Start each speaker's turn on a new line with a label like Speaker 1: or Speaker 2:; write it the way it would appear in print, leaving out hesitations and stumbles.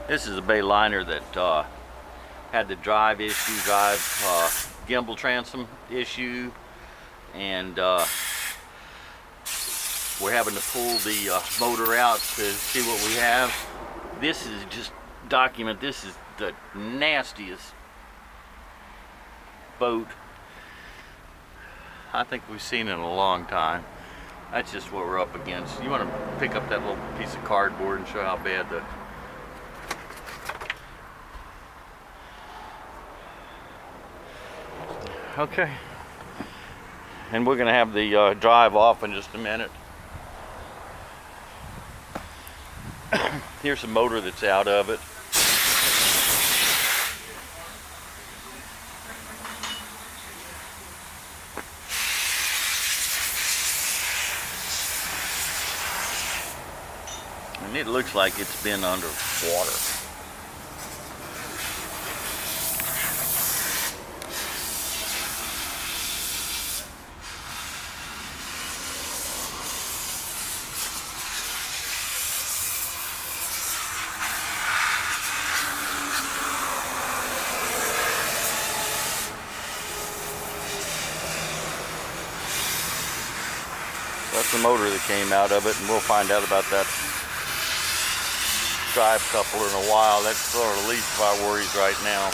Speaker 1: This is a Bayliner that had the drive gimbal transom issue, and we're having to pull the motor out to see what we have. This is just document. This is the nastiest boat I think we've seen in a long time. That's just what we're up against. You want to pick up that little piece of cardboard and show how bad the okay. And we're going to have the drive off in just a minute. Here's the motor that's out of it. And it looks like it's been under water. That's the motor that came out of it, and we'll find out about that drive coupler in a while. That's sort of the least of our worries right now.